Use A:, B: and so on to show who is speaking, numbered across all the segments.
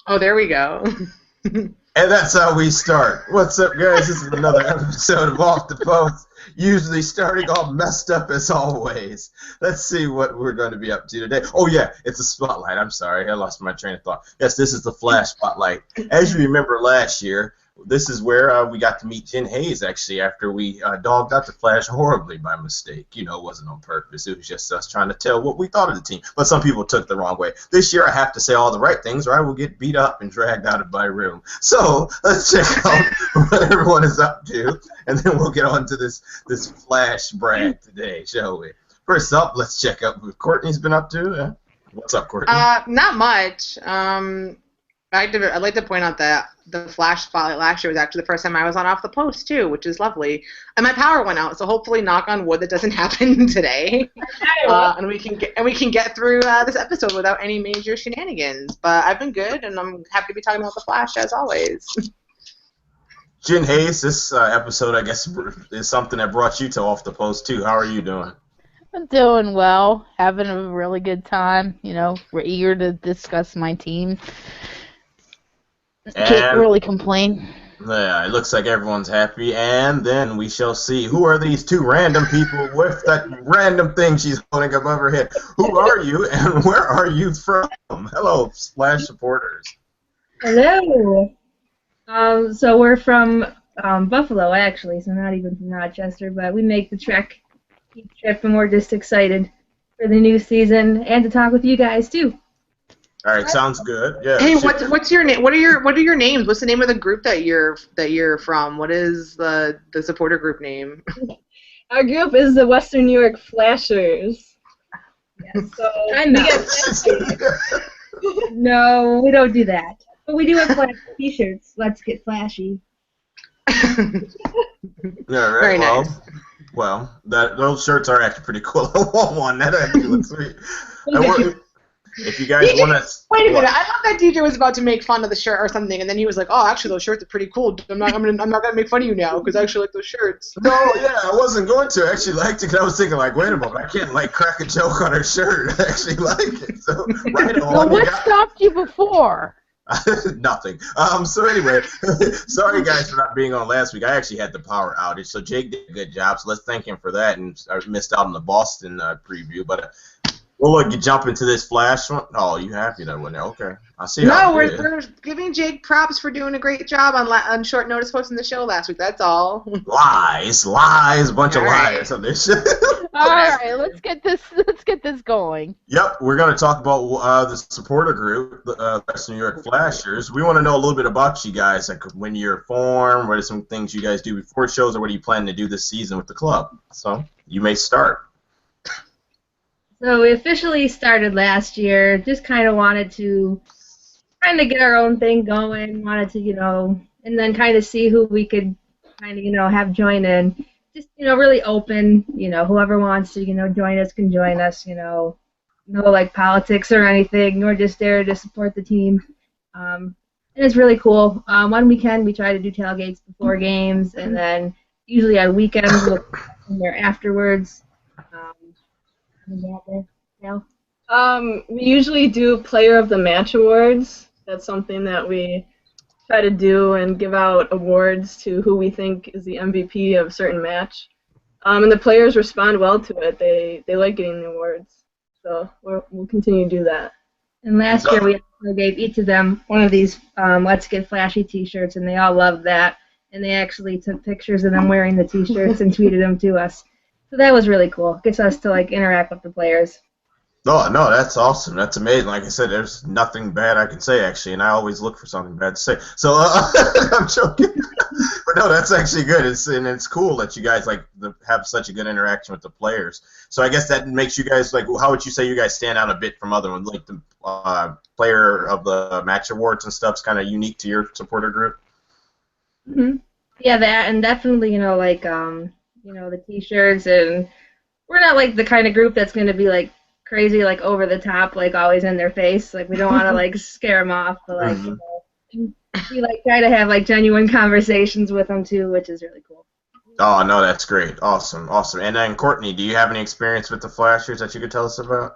A: Oh, there we go.
B: And that's how we start. What's up, guys? This is another episode of Off the Post. Usually starting all messed up as always. Let's see what we're going to be up to today. Oh, yeah, it's a spotlight. I'm sorry. I lost my train of thought. Yes, this is the Flash spotlight. As you remember last year, this is where we got to meet Jen Hayes, actually, after we dogged out the Flash horribly by mistake. You know, it wasn't on purpose. It was just us trying to tell what we thought of the team. But some people took it the wrong way. This year, I have to say all the right things, or I will get beat up and dragged out of my room. So let's check out what everyone is up to, and then we'll get on to this Flash brag today, shall we? First up, let's check out what Courtney's been up to. What's up, Courtney?
A: Not much. I'd like to point out that the Flash spotlight last year was actually the first time I was on Off the Post, too, which is lovely. And my power went out, so hopefully, knock on wood, that doesn't happen today. And we can get through this episode without any major shenanigans. But I've been good, and I'm happy to be talking about the Flash, as always.
B: Jen Hayes, this episode, I guess, is something that brought you to Off the Post, too. How are you doing?
C: I'm doing well, having a really good time. You know, we're eager to discuss my team. Can't really complain.
B: Yeah, it looks like everyone's happy, and then we shall see who are these two random people with that random thing she's holding above her head. Who are you, and where are you from? Hello, Flash supporters.
D: Hello. So we're from Buffalo, actually, so not even from Rochester, but we make the trek each trip, and we're just excited for the new season and to talk with you guys too.
B: All right, sounds good. Yeah.
A: Hey, what's your name? What are your names? What's the name of the group that you're from? What is the supporter group name?
E: Our group is the Western New York Flashers.
D: Yeah, so I know. No, we don't do that. But we do have Flash t-shirts. Let's get flashy.
B: Yeah, right.
A: Very nice.
B: Well, those shirts are actually pretty cool. I want one. That actually looks sweet. If you guys want to...
A: Wait a minute. I thought that DJ was about to make fun of the shirt or something, and then he was like, oh, actually, those shirts are pretty cool. I'm not going to make fun of you now, because I actually like those shirts.
B: No, yeah, I wasn't going to. I actually liked it, because I was thinking, like, wait a moment, I can't, like, crack a joke on her shirt. I actually like it. So, right on.
C: Well, what stopped you before?
B: Nothing. So anyway, sorry guys for not being on last week. I actually had the power outage, so Jake did a good job. So let's thank him for that. And I missed out on the Boston preview, but we'll look. You jump into this Flash one. Oh, you happy that one? Okay, I see.
A: No, we're giving Jake props for doing a great job on short notice hosting the show last week. That's all.
B: Lies, a bunch of liars on this shit.
C: All right, let's get this going.
B: Yep, we're going to talk about the supporter group, the Western New York Flashers. We want to know a little bit about you guys, like when you're formed, what are some things you guys do before shows, or what are you planning to do this season with the club? So you may start.
D: So we officially started last year. Just kind of wanted to get our own thing going. Wanted to, and then kind of see who we could kind of, have join in. Just, really open, whoever wants to, join us can join us, no, like, politics or anything. We're just there to support the team. And it's really cool. When we can, we try to do tailgates before games, and then usually on weekends we'll come there afterwards.
E: We usually do Player of the Match awards. That's something that we try to do and give out awards to who we think is the MVP of a certain match. And the players respond well to it. They like getting the awards. So we'll continue to do that.
D: And last year we also gave each of them one of these Let's Get Flashy t-shirts, and they all loved that. And they actually took pictures of them wearing the t-shirts and tweeted them to us. So that was really cool. It gets us to, like, interact with the players.
B: Oh, no, that's awesome. That's amazing. Like I said, there's nothing bad I can say, actually, and I always look for something bad to say. So, I'm joking. But no, that's actually good. It's cool that you guys, like, have such a good interaction with the players. So I guess that makes you guys, like, how would you say you guys stand out a bit from other ones? Like, the Player of the Match awards and stuff's kind of unique to your supporter group?
D: Mm-hmm. Yeah, that, and definitely, the t-shirts, and we're not, like, the kind of group that's going to be, like, crazy, like, over the top, like, always in their face. Like, we don't want to, like, scare them off, but, like, we, like, try to have, like, genuine conversations with them, too, which is really cool.
B: Oh, no, that's great. Awesome. And then, Courtney, do you have any experience with the Flashers that you could tell us about?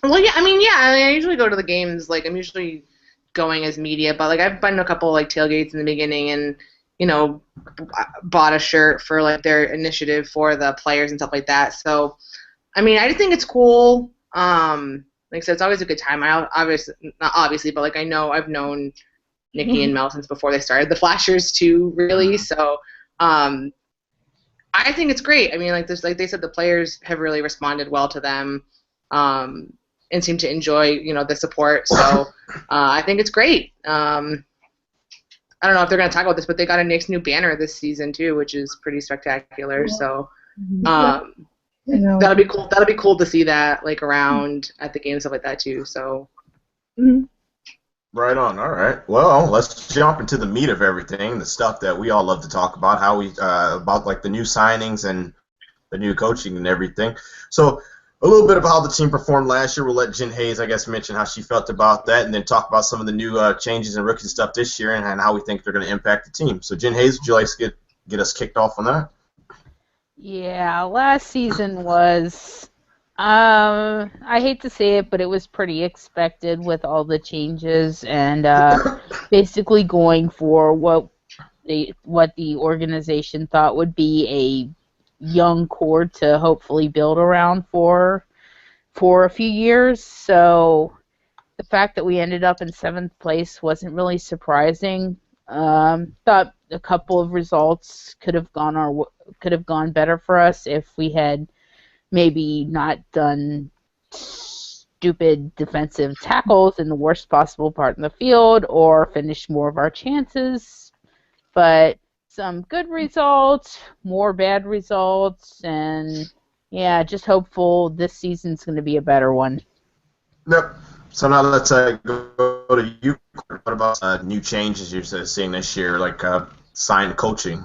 A: Well, yeah, I usually go to the games, like, I'm usually going as media, but like I've been to a couple like tailgates in the beginning and bought a shirt for like their initiative for the players and stuff like that. So I mean, I just think it's cool. Like I said, it's always a good time. I obviously not obviously, but like I've known Nikki and Mel since before they started the Flashers too, really. So I think it's great. I mean, like they said, the players have really responded well to them, and seem to enjoy, the support. So I think it's great. I don't know if they're going to talk about this, but they got a Knicks new banner this season too, which is pretty spectacular. So that'll be cool. That'll be cool to see that like around at the game, stuff like that too. So.
B: Right on. All right. Well, let's jump into the meat of everything, the stuff that we all love to talk about, how we about like the new signings and the new coaching and everything. So a little bit about how the team performed last year. We'll let Jen Hayes, I guess, mention how she felt about that, and then talk about some of the new changes and rookie stuff this year and how we think they're going to impact the team. So Jen Hayes, would you like to get us kicked off on that?
C: Yeah, last season was, I hate to say it, but it was pretty expected with all the changes and basically going for what the organization thought would be a young core to hopefully build around for a few years. So the fact that we ended up in 7th place wasn't really surprising. Thought a couple of results could have gone better for us if we had maybe not done stupid defensive tackles in the worst possible part in the field or finished more of our chances. But some good results, more bad results, and yeah, just hopeful this season's going to be a better one.
B: Yep. So now let's go to you. What about new changes you're seeing this year, like signed coaching?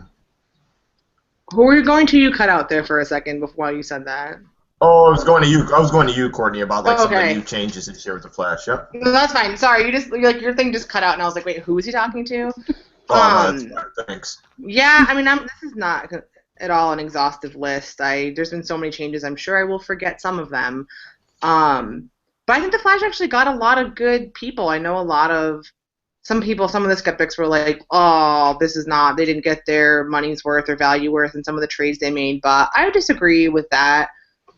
A: Who were you going to? You cut out there for a second before you said that.
B: Oh, I was going to you, Courtney, about like some of the new changes this year with the Flash. Yep.
A: No, that's fine. Sorry, your thing just cut out, and I was like, wait, who is he talking to?
B: Oh, no, that's fine. Thanks.
A: Yeah, I mean, this is not at all an exhaustive list. There's been so many changes. I'm sure I will forget some of them. But I think the Flash actually got a lot of good people. I know some of the skeptics were like, oh, they didn't get their money's worth or value worth in some of the trades they made. But I would disagree with that.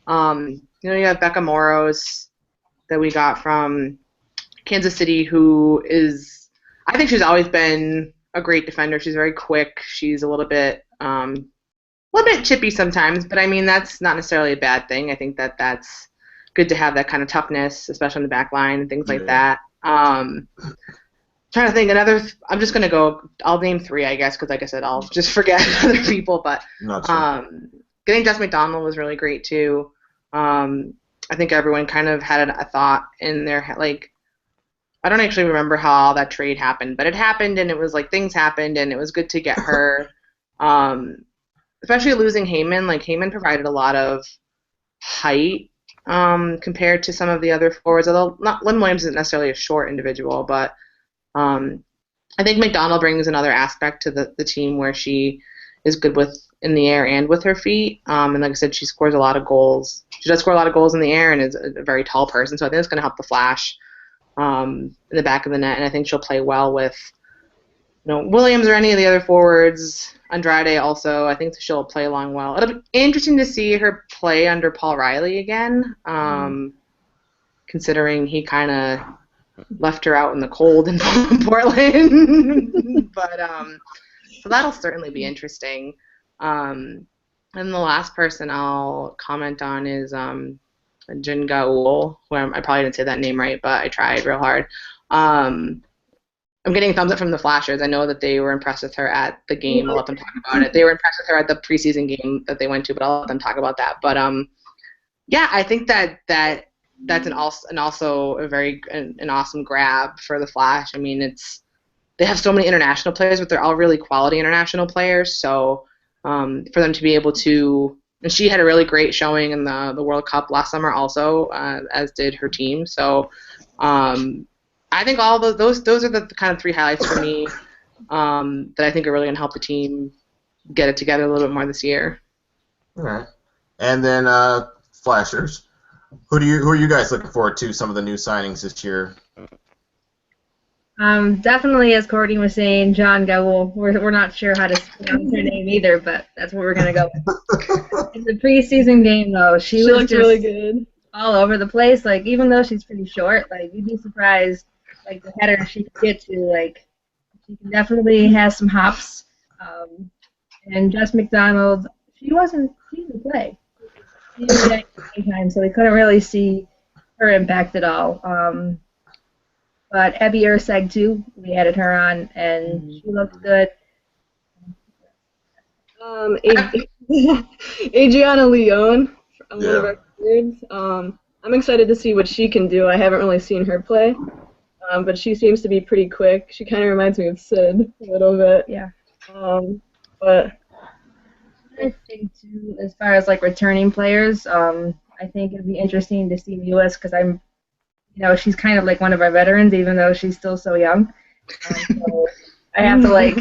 A: You have Becca Morrow that we got from Kansas City, I think she's always been a great defender. She's very quick. She's a little bit chippy sometimes, but I mean, that's not necessarily a bad thing. I think that's good to have that kind of toughness, especially on the back line and things like that. Trying to think I'm just going to go, I'll name 3, I guess, because like I said, I'll just forget other people, but getting Jess McDonald was really great too. I think everyone kind of had a thought in their head, like, I don't actually remember how all that trade happened, but it happened, and it was like things happened, and it was good to get her, especially losing Heyman. Like, Heyman provided a lot of height compared to some of the other forwards, although Lynn Williams isn't necessarily a short individual, but I think McDonald brings another aspect to the team where she is good with in the air and with her feet. And like I said, she scores a lot of goals. She does score a lot of goals in the air and is a very tall person, so I think it's going to help the Flash in the back of the net, and I think she'll play well with Williams or any of the other forwards. Andrade also, I think she'll play along well. It'll be interesting to see her play under Paul Riley again, considering he kind of left her out in the cold in Portland. But so that'll certainly be interesting. And the last person I'll comment on is Jin Gaul, who I probably didn't say that name right, but I tried real hard. I'm getting a thumbs up from the Flashers. I know that they were impressed with her at the game. I'll let them talk about it. They were impressed with her at the preseason game that they went to, but I'll let them talk about that. But yeah, I think that's an awesome grab for the Flash. I mean, they have so many international players, but they're all really quality international players. So for them to be able to, and she had a really great showing in the World Cup last summer also, as did her team. So I think all those are the kind of 3 highlights for me that I think are really going to help the team get it together a little bit more this year.
B: All right. And then Flashers. Who are you guys looking forward to? Some of the new signings this year.
D: Definitely, as Courtney was saying, John Gowl. We're not sure how to pronounce her name either, but that's what we're gonna go with. In the preseason game, though, she was
E: looked
D: just
E: really good.
D: all over the place. Like, even though she's pretty short, like, you'd be surprised, like, the header she could get to. Like, she can definitely has some hops. And Jess McDonald, she didn't play. She didn't get any time, so we couldn't really see her impact at all. But Abby Urseg, too, we added her on, and she looked good.
E: Adriana Leon, one of
B: Yeah.
E: our kids. I'm excited to see what she can do. I haven't really seen her play, but she seems to be pretty quick. She kind of reminds me of Sid a little bit.
D: Yeah.
E: But
D: I think, too, as far as, like, returning players, I think it'd be interesting to see Lewis, because she's kind of like one of our veterans, even though she's still so young. So I have to, like,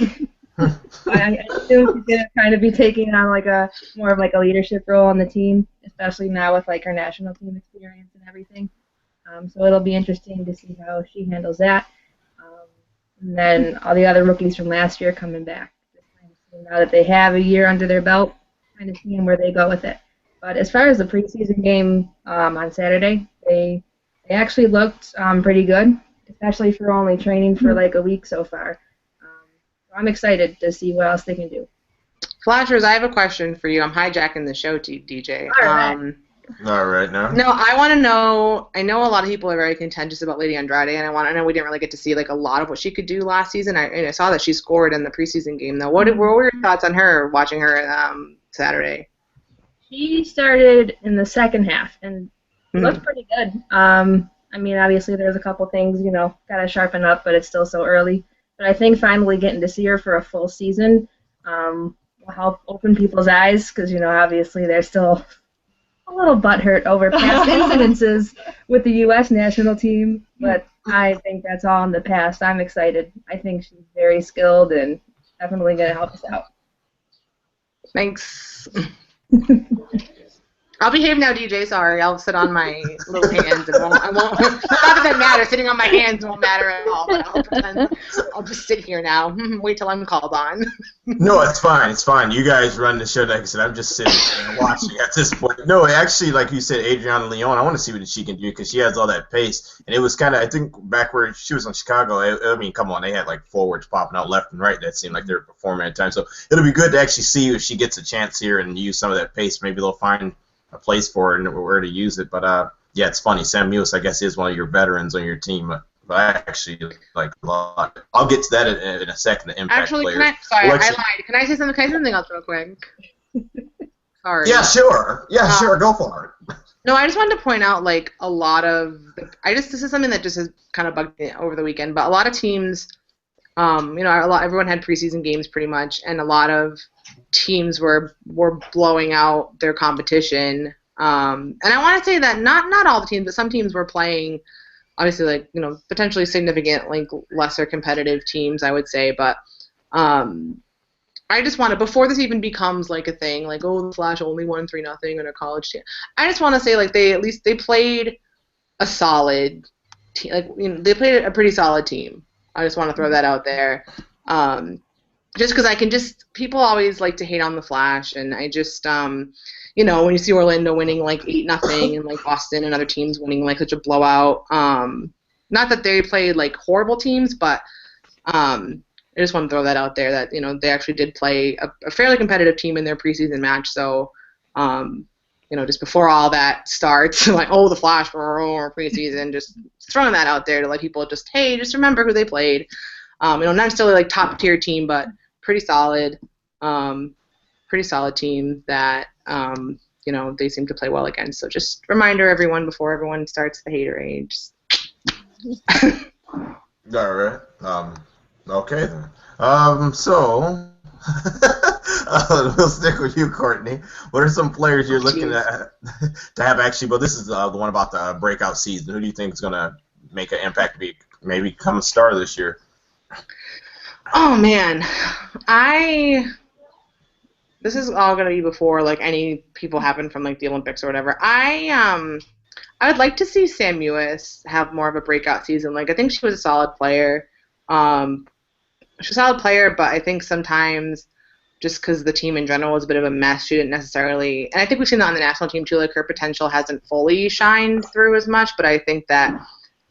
D: I assume she's gonna kind of be taking on like a more of like a leadership role on the team, especially now with like her national team experience and everything. So it'll be interesting to see how she handles that. And then all the other rookies from last year coming back. Just kind of seeing now that they have a year under their belt, kind of seeing where they go with it. But as far as the preseason game on Saturday, they actually looked pretty good, especially for only training for like a week so far. So I'm excited to see what else they can do.
A: Flashers, I have a question for you. I'm hijacking the show, DJ.
D: All right.
B: All right, now.
A: No, I want to know. I know a lot of people are very contentious about Lady Andrade, and I know we didn't really get to see like a lot of what she could do last season. I saw that she scored in the preseason game, though. What were your thoughts on her watching her Saturday?
D: She started in the second half and looked pretty good. I mean, obviously there's a couple things got to sharpen up, but it's still so early. But I think finally getting to see her for a full season will help open people's eyes because obviously they're still a little butthurt over past incidences with the U.S. national team, but I think that's all in the past. I'm excited. I think she's very skilled and definitely going to help us out.
A: Thanks. I'll behave now, DJ. Sorry, I'll sit on my little hands and I won't. Not that that matters. Sitting on my hands won't matter at all. But I'll pretend. I'll just sit here now. Wait till I'm called on.
B: No, it's fine. It's fine. You guys run the show. Like I said, I'm just sitting and watching at this point. No, actually, like you said, Adriana Leon, I want to see what she can do because she has all that pace. And it was kind of, I think, back where she was in Chicago, I mean, come on, they had like forwards popping out left and right. That seemed like they were performing at times. So it'll be good to actually see if she gets a chance here and use some of that pace. Maybe they'll find a place for her and where to use it. But, yeah, it's funny. Sam Mewis, I guess, is one of your veterans on your team. But I actually like a lot. I'll get to that in a second, the impact
A: Actually,
B: players.
A: I lied. Can I say something? Can I say something else real quick? Sorry.
B: Yeah, sure. Yeah, sure. Go for it.
A: No, I just wanted to point out, like, a lot of this is something that just has kind of bugged me over the weekend, but a lot of teams, everyone had preseason games pretty much, and a lot of teams were blowing out their competition. And I want to say that not all the teams, but some teams were playing, obviously, like, potentially significant, like, lesser competitive teams, I would say, but I just want to, before this even becomes like a thing, like, oh, the Flash only won 3-0 in a college team. I just want to say, like, they played a solid team. Like, they played a pretty solid team. I just want to throw that out there. Just because people always like to hate on the Flash, and I just, when you see Orlando winning like 8-0 and like Boston and other teams winning like such a blowout, not that they played like horrible teams, but I just want to throw that out there that, they actually did play a fairly competitive team in their preseason match. So, just before all that starts, like, oh, the Flash or preseason, just throwing that out there to let people just remember who they played. Not necessarily like top tier team, but pretty solid team that, they seem to play well against. So just reminder everyone before everyone starts the hater age.
B: All right. Okay then. So we'll stick with you, Courtney. What are some players you're looking at to have actually? Well, this is the one about the breakout season. Who do you think is going to make an impact? Maybe become a star this year?
A: Oh man, this is all going to be before like any people happen from like the Olympics or whatever. I would like to see Sam Mewis have more of a breakout season. Like, I think she was a solid player. She's a solid player, but I think sometimes just because the team in general was a bit of a mess, she didn't necessarily. And I think we've seen that on the national team too. Like her potential hasn't fully shined through as much, but I think that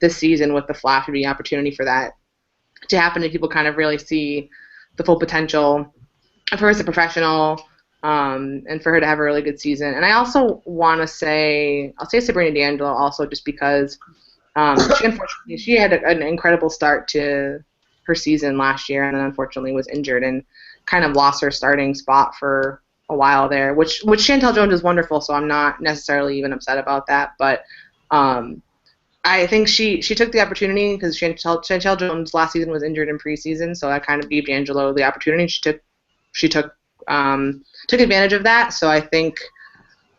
A: this season with the Flash would be an opportunity for that to happen, and people kind of really see the full potential of her as a professional, and for her to have a really good season. And I also want to say, I'll say Sabrina D'Angelo also, just because she had an incredible start to her season last year, and then unfortunately was injured and kind of lost her starting spot for a while there, which Chantel Jones is wonderful, so I'm not necessarily even upset about that. But I think she took the opportunity because Chantel Jones last season was injured in preseason, so that kind of gave D'Angelo the opportunity. She took advantage of that. So I think,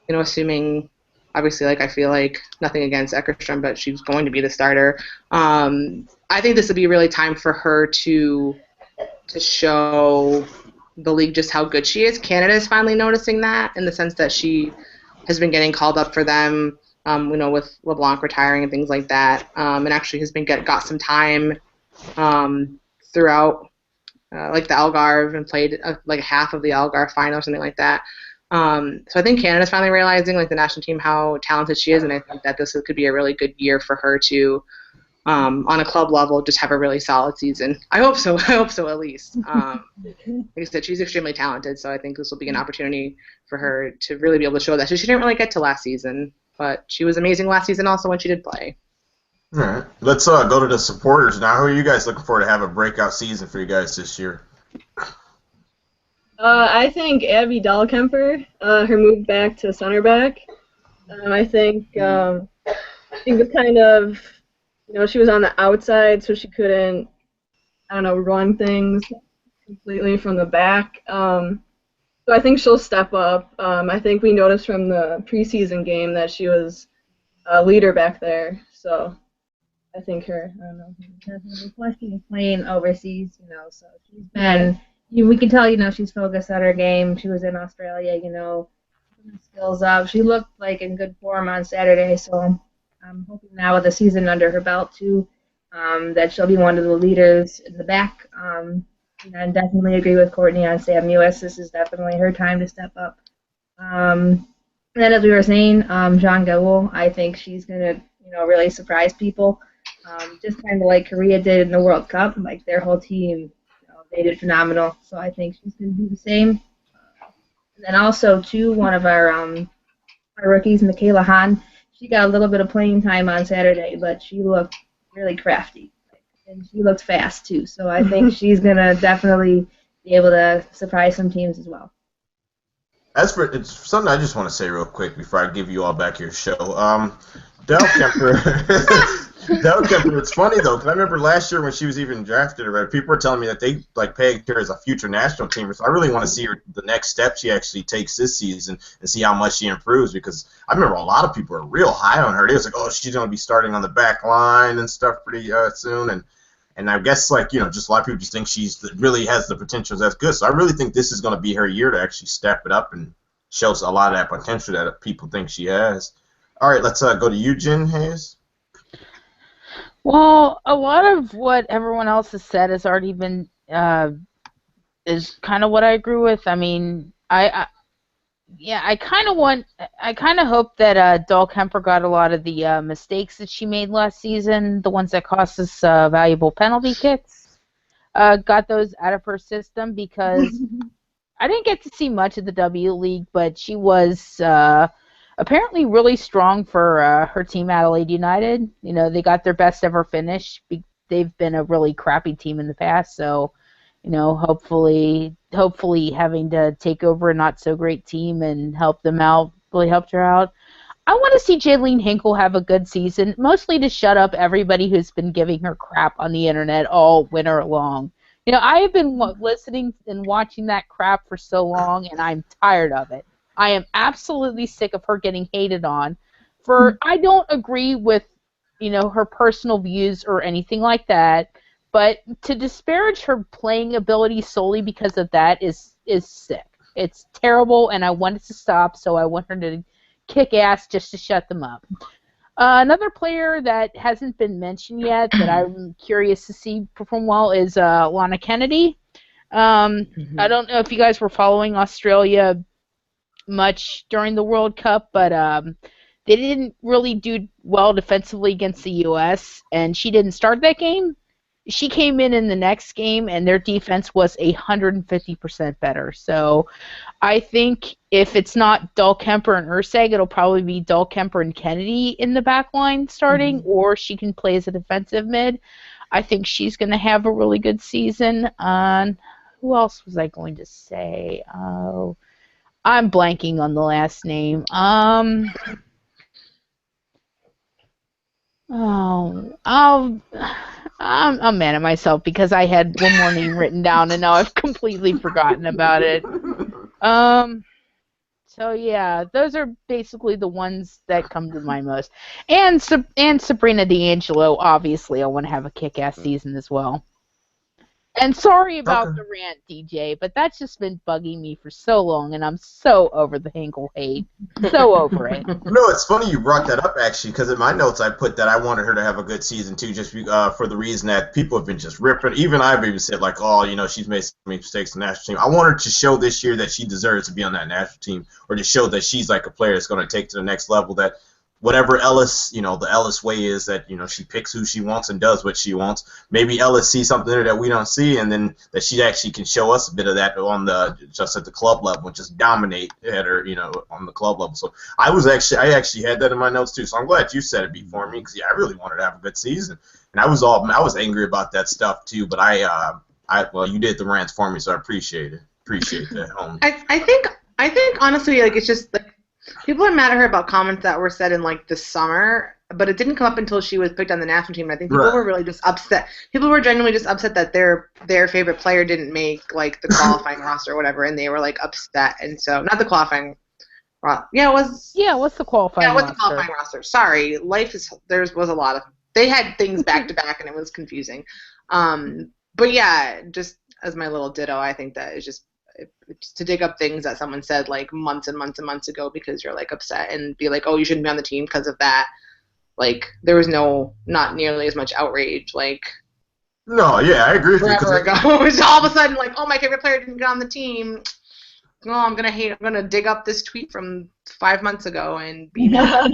A: assuming, obviously, I feel like nothing against Eckerstrom, but she's going to be the starter. I think this would be really time for her to show the league just how good she is. Canada is finally noticing that, in the sense that she has been getting called up for them, with LeBlanc retiring and things like that, and actually has got some time throughout, the Algarve, and played half of the Algarve final or something like that. So I think Canada's finally realizing, the national team, how talented she is, and I think that this could be a really good year for her to, on a club level, just have a really solid season. I hope so. At least. Like I said, she's extremely talented, so I think this will be an opportunity for her to really be able to show that. So she didn't really get to last season, but she was amazing last season also when she did play.
B: All right. Let's go to the supporters now. Who are you guys looking for to have a breakout season for you guys this year?
E: I think Abidal Camford, her move back to center back. I think she was kind of, she was on the outside, so she couldn't, run things completely from the back. So I think she'll step up. I think we noticed from the preseason game that she was a leader back there. So I think her.
D: I don't know. Plus, she's playing overseas, so she's been. We can tell, she's focused on her game. She was in Australia, putting her skills up. She looked in good form on Saturday, so I'm hoping now with the season under her belt too, that she'll be one of the leaders in the back. And I definitely agree with Courtney on Sam Mewis. This is definitely her time to step up. And then, as we were saying, Jean Gaul, I think she's gonna, really surprise people. Just kind of like Korea did in the World Cup. Their whole team, they did phenomenal. So I think she's gonna do the same. And then also too, one of our rookies, Michaela Hahn, she got a little bit of playing time on Saturday, but she looked really crafty. And she looked fast too. So I think she's gonna definitely be able to surprise some teams as well.
B: It's something I just want to say real quick before I give you all back your show. Del Kemper, it's funny though, because I remember last year when she was even drafted, people were telling me that they pegged her as a future national teamer. So I really want to see her the next step she actually takes this season and see how much she improves. Because I remember a lot of people were real high on her. They was like, oh, she's going to be starting on the back line and stuff pretty soon. And I guess just a lot of people just think really has the potential that's good. So I really think this is going to be her year to actually step it up and show a lot of that potential that people think she has. All right, let's go to you, Jen Hayes.
C: Well, a lot of what everyone else has said has already been is kind of what I agree with. I mean, I kind of hope that Dahl Kemper got a lot of the mistakes that she made last season, the ones that cost us valuable penalty kicks, got those out of her system, because I didn't get to see much of the W League, but she was apparently really strong for her team, Adelaide United. They got their best ever finish. They've been a really crappy team in the past, so hopefully having to take over a not so great team and help them out really helped her out. I want to see Jaylene Hinkle have a good season, mostly to shut up everybody who's been giving her crap on the internet all winter long. I have been listening and watching that crap for so long, and I'm tired of it. I am absolutely sick of her getting hated on. I don't agree with, her personal views or anything like that, but to disparage her playing ability solely because of that is sick. It's terrible, and I want it to stop, so I want her to kick ass just to shut them up. Another player that hasn't been mentioned yet that I'm curious to see perform well is Lana Kennedy. I don't know if you guys were following Australia much during the World Cup, but they didn't really do well defensively against the U.S., and she didn't start that game. She came in the next game, and their defense was 150% better. So I think if it's not Dahlkemper and Urseg, it'll probably be Dahlkemper and Kennedy in the back line starting, or she can play as a defensive mid. I think she's going to have a really good season. Who else was I going to say? Oh, I'm blanking on the last name. I'm mad at myself because I had one more name written down and now I've completely forgotten about it. So yeah, those are basically the ones that come to mind most. And Sabrina D'Angelo, obviously, I want to have a kick-ass season as well. And sorry about the rant, DJ, but that's just been bugging me for so long, and I'm so over the Hinkle hate. So over it.
B: No, it's funny you brought that up, actually, because in my notes I put that I wanted her to have a good season, too, just for the reason that people have been just ripping. Even I've even said, like, oh, you know, she's made some mistakes in the national team. I want her to show this year that she deserves to be on that national team, or to show that she's, like, a player that's going to take to the next level, that whatever Ellis, you know, the Ellis way is that, you know, she picks who she wants and does what she wants. Maybe Ellis sees something there that we don't see, and then that she actually can show us a bit of that on just at the club level and just dominate at her, you know, on the club level. So I actually had that in my notes too. So I'm glad you said it before me, because I really wanted to have a good season, and I was angry about that stuff too. But well, you did the rants for me, so I appreciate it. Appreciate that, homie.
A: I think honestly, like, it's just like, people are mad at her about comments that were said in, like, the summer, but it didn't come up until she was picked on the national team. I think people were really just upset. People were genuinely just upset that their favorite player didn't make, like, the qualifying roster or whatever, and they were, like, upset. And so, not the qualifying roster. What's the qualifying roster? Yeah, what's the qualifying roster? Sorry. There was a lot of, they had things back to back, and it was confusing. But yeah, just as my little ditto, I think that is just to dig up things that someone said, like, months and months and months ago, because you're, like, upset, and be like, oh, you shouldn't be on the team because of that. Like, there was not nearly as much outrage, like,
B: no, yeah, I agree with you.
A: Forever ago. It's all of a sudden like, oh, my favorite player didn't get on the team. Oh, I'm gonna dig up this tweet from 5 months ago and be mad.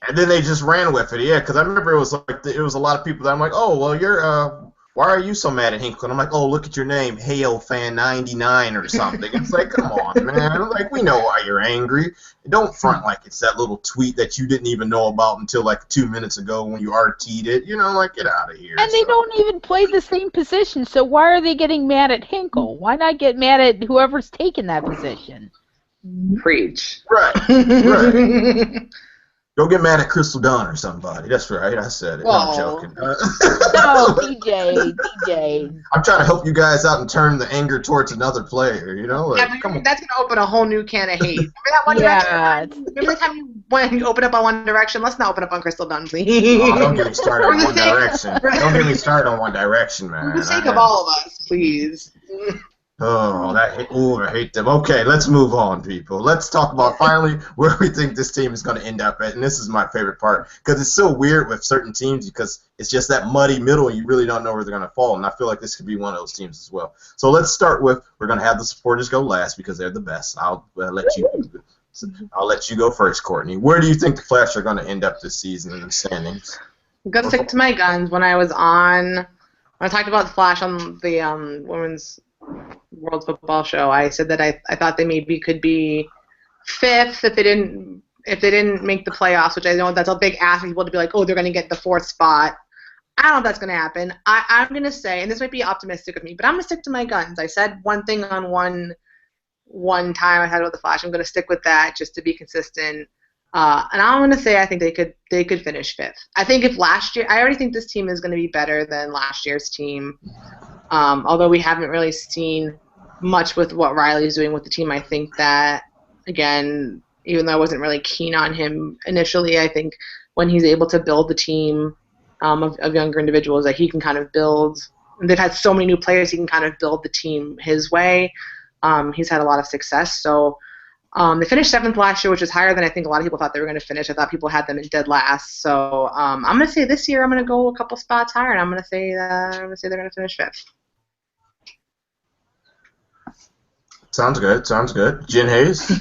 B: And then they just ran with it, yeah, because I remember it was like it was a lot of people that I'm like, oh, well, you're why are you so mad at Hinkle? And I'm like, oh, look at your name, Hail Fan 99 or something. It's like, come on, man. I'm like, we know why you're angry. Don't front like it's that little tweet that you didn't even know about until like 2 minutes ago when you RT'd it. You know, like, get out of here.
C: And they don't even play the same position, so why are they getting mad at Hinkle? Why not get mad at whoever's taking that position?
A: Preach.
B: Right. Don't get mad at Crystal Dawn or somebody. That's right. I said it. No, I'm joking.
C: No, DJ.
B: I'm trying to help you guys out and turn the anger towards another player. You know, like,
A: that's going to open a whole new can of hate. Remember that One Direction? Remember the time when you opened up on One Direction? Let's not open up on Crystal Dawn, please.
B: Oh, don't get me started on One Direction. Don't get me started on One Direction, man.
A: For the sake of all of us, please.
B: Oh, I hate them. Okay, let's move on, people. Let's talk about finally where we think this team is going to end up at. And this is my favorite part, because it's so weird with certain teams, because it's just that muddy middle, and you really don't know where they're going to fall. And I feel like this could be one of those teams as well. So let's start with, we're going to have the supporters go last because they're the best. I'll let you go first, Courtney. Where do you think the Flash are going to end up this season in the standings?
A: I'm going to stick to my guns. When I talked about the Flash on the women's World Football Show, I said that I thought they maybe could be fifth if they didn't make the playoffs, which I know that's a big ask for people to be like, oh, they're going to get the fourth spot. I don't know if that's going to happen. I'm going to say, and this might be optimistic of me, but I'm going to stick to my guns. I said one thing on one time I had about the Flash. I'm going to stick with that just to be consistent. And I'm going to say I think they could finish fifth. I think if last year, I already think this team is going to be better than last year's team. Although we haven't really seen much with what Riley's doing with the team, I think that, again, even though I wasn't really keen on him initially, I think when he's able to build the team of younger individuals that he can kind of build, and they've had so many new players, he can kind of build the team his way. He's had a lot of success, so They finished 7th last year, which is higher than I think a lot of people thought they were going to finish. I thought people had them in dead last. So I'm going to say this year I'm going to go a couple spots higher, and I'm going to say they're going to finish 5th.
B: Sounds good. Sounds good. Jen Hayes.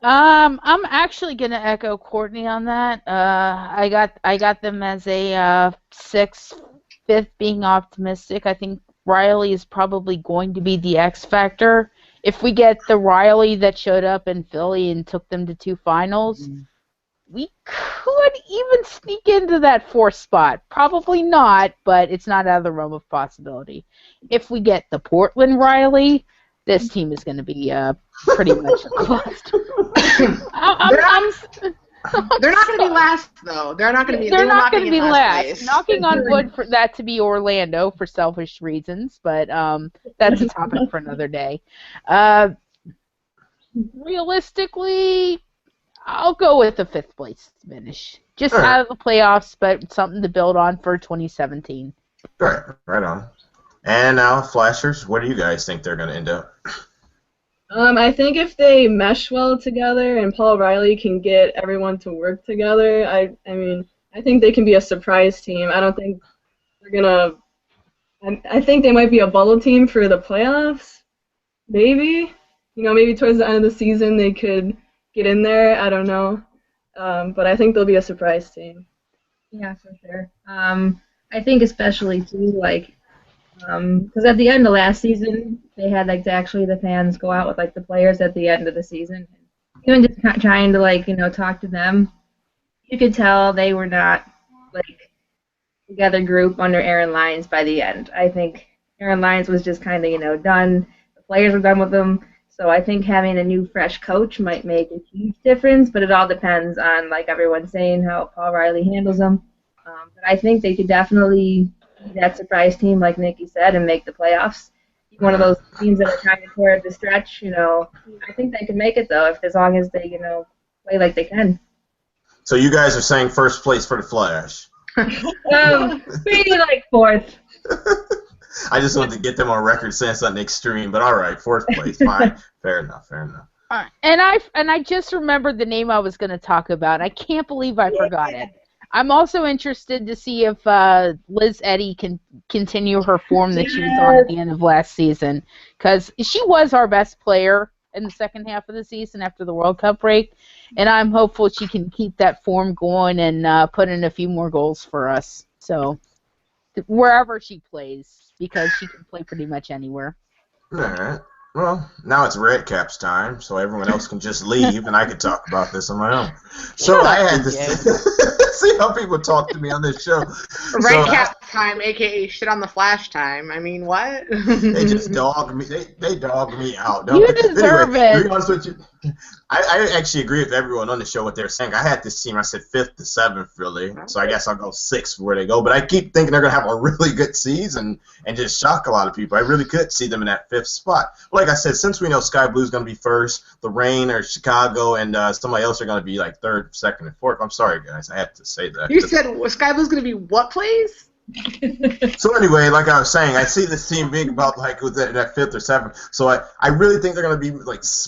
C: I'm actually gonna echo Courtney on that. I got them as a 6th, 5th, being optimistic. I think Riley is probably going to be the X factor. If we get the Riley that showed up in Philly and took them to 2 finals, we could even sneak into that 4th spot. Probably not, but it's not out of the realm of possibility. If we get the Portland Riley, this team is going to be pretty much lost.
A: They're not going to be last, though. They're not going to be.
C: They're not going to be last.
A: Place.
C: Knocking on wood for that to be Orlando for selfish reasons, but that's a topic for another day. Realistically, I'll go with the 5th place finish. Just out of the playoffs, but something to build on for 2017.
B: Right on. And now, Flashers, what do you guys think they're going to end up?
E: I think if they mesh well together and Paul Riley can get everyone to work together, I think they can be a surprise team. I don't think they're gonna. I think they might be a bubble team for the playoffs. Maybe, maybe towards the end of the season they could get in there. I don't know, but I think they'll be a surprise team.
D: Yeah, for sure. I think especially too, like. Because at the end of last season, they had the fans go out with the players at the end of the season, even just trying to talk to them. You could tell they were not together group under Aaron Lyons by the end. I think Aaron Lyons was just kind of done. The players were done with him. So I think having a new fresh coach might make a huge difference, but it all depends on everyone saying how Paul Riley handles them. But I think they could definitely that surprise team, like Nikki said, and make the playoffs. One of those teams that are trying to toward the stretch, I think they can make it though, as long as they, play like they can.
B: So you guys are saying 1st place for the Flash?
D: Maybe 4th.
B: I just wanted to get them on record saying something extreme, but all right, 4th place, fine, fair enough.
C: And I just remembered the name I was going to talk about. I can't believe I forgot it. I'm also interested to see if Liz Eddy can continue her form that she was on at the end of last season, because she was our best player in the second half of the season after the World Cup break, and I'm hopeful she can keep that form going and put in a few more goals for us. So wherever she plays, because she can play pretty much anywhere.
B: All right. Well, now it's Red Caps time, so everyone else can just leave, and I can talk about this on my own. So I had to see how people talk to me on this show.
A: Red Caps time, a.k.a. shit on the Flash time. I mean, what?
B: They just dog me. They dog me out.
C: You deserve it.
B: To be honest with you, I actually agree with everyone on the show what they're saying. I had this team. I said 5th to 7th, really. So I guess I'll go 6th where they go. But I keep thinking they're going to have a really good season and just shock a lot of people. I really could see them in that 5th spot. Like I said, since we know Sky Blue's going to be 1st, the Rain or Chicago and somebody else are going to be 3rd, 2nd, and 4th. I'm sorry, guys. I have to say that.
A: You said Sky Blue's going to be what place?
B: So anyway, like I was saying, I see this team being about with that 5th or 7th. So I really think they're going to be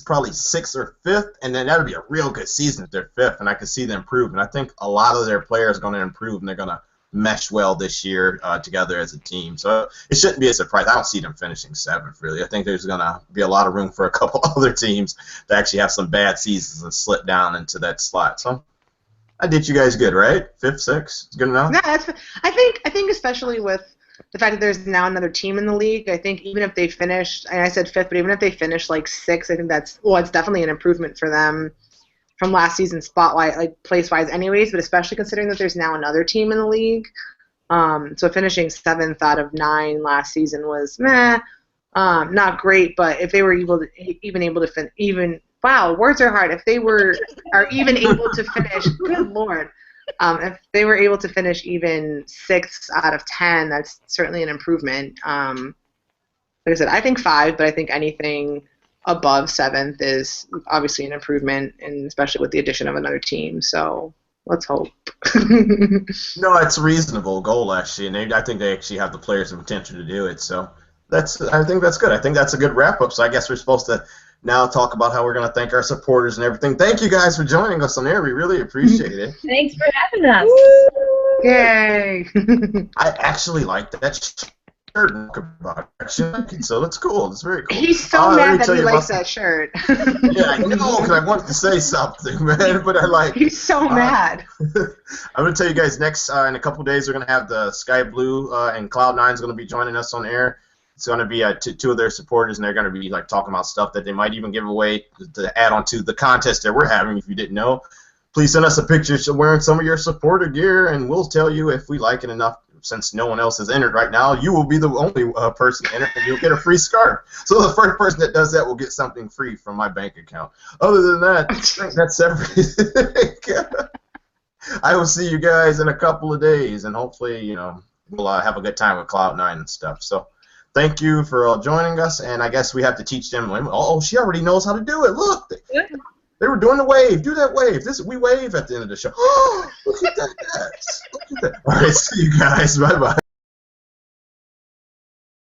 B: probably 6th or 5th, and then that would be a real good season if they're 5th, and I can see them improve. And I think a lot of their players are going to improve, and they're going to mesh well this year together as a team. So it shouldn't be a surprise. I don't see them finishing 7th, really. I think there's going to be a lot of room for a couple other teams to actually have some bad seasons and slip down into that slot. So I did you guys good, right? 5th, 6th, it's good enough.
A: Yeah, I think especially with the fact that there's now another team in the league. I think even if they finish, and I said 5th, but even if they finish 6th, I think it's definitely an improvement for them from last season's spotlight, place-wise, anyways. But especially considering that there's now another team in the league. So finishing 7th out of 9 last season was not great. But if they were wow, words are hard. If they are even able to finish, good Lord, if they were able to finish even 6th out of 10, that's certainly an improvement. Like I said, I think 5, but I think anything above 7th is obviously an improvement, and especially with the addition of another team. So let's hope.
B: No, it's a reasonable goal actually, and I think they actually have the players and potential to do it. So I think that's good. I think that's a good wrap up. So I guess we're supposed to now talk about how we're going to thank our supporters and everything. Thank you guys for joining us on air. We really appreciate it.
D: Thanks for having us.
A: Yay!
B: I actually like that shirt. So that's cool. It's very cool.
A: He's so mad that he likes
B: about
A: that shirt.
B: Yeah, I know, because I wanted to say something, man, but I like.
A: He's so mad.
B: I'm going to tell you guys next, in a couple days, we're going to have the Sky Blue and Cloud9 is going to be joining us on air. It's going to be two of their supporters, and they're going to be like talking about stuff that they might even give away to add on to the contest that we're having. If you didn't know, please send us a picture wearing some of your supporter gear, and we'll tell you if we like it enough. Since no one else has entered right now, you will be the only person entered, and you'll get a free scarf. So the first person that does that will get something free from my bank account. Other than that, that's everything. I will see you guys in a couple of days, and hopefully, we'll have a good time with Cloud9 and stuff. So thank you for joining us, and I guess we have to teach them. Oh, she already knows how to do it. Look. They were doing the wave. Do that wave. We wave at the end of the show. Look at that. Look at that. All right, see you guys. Bye-bye.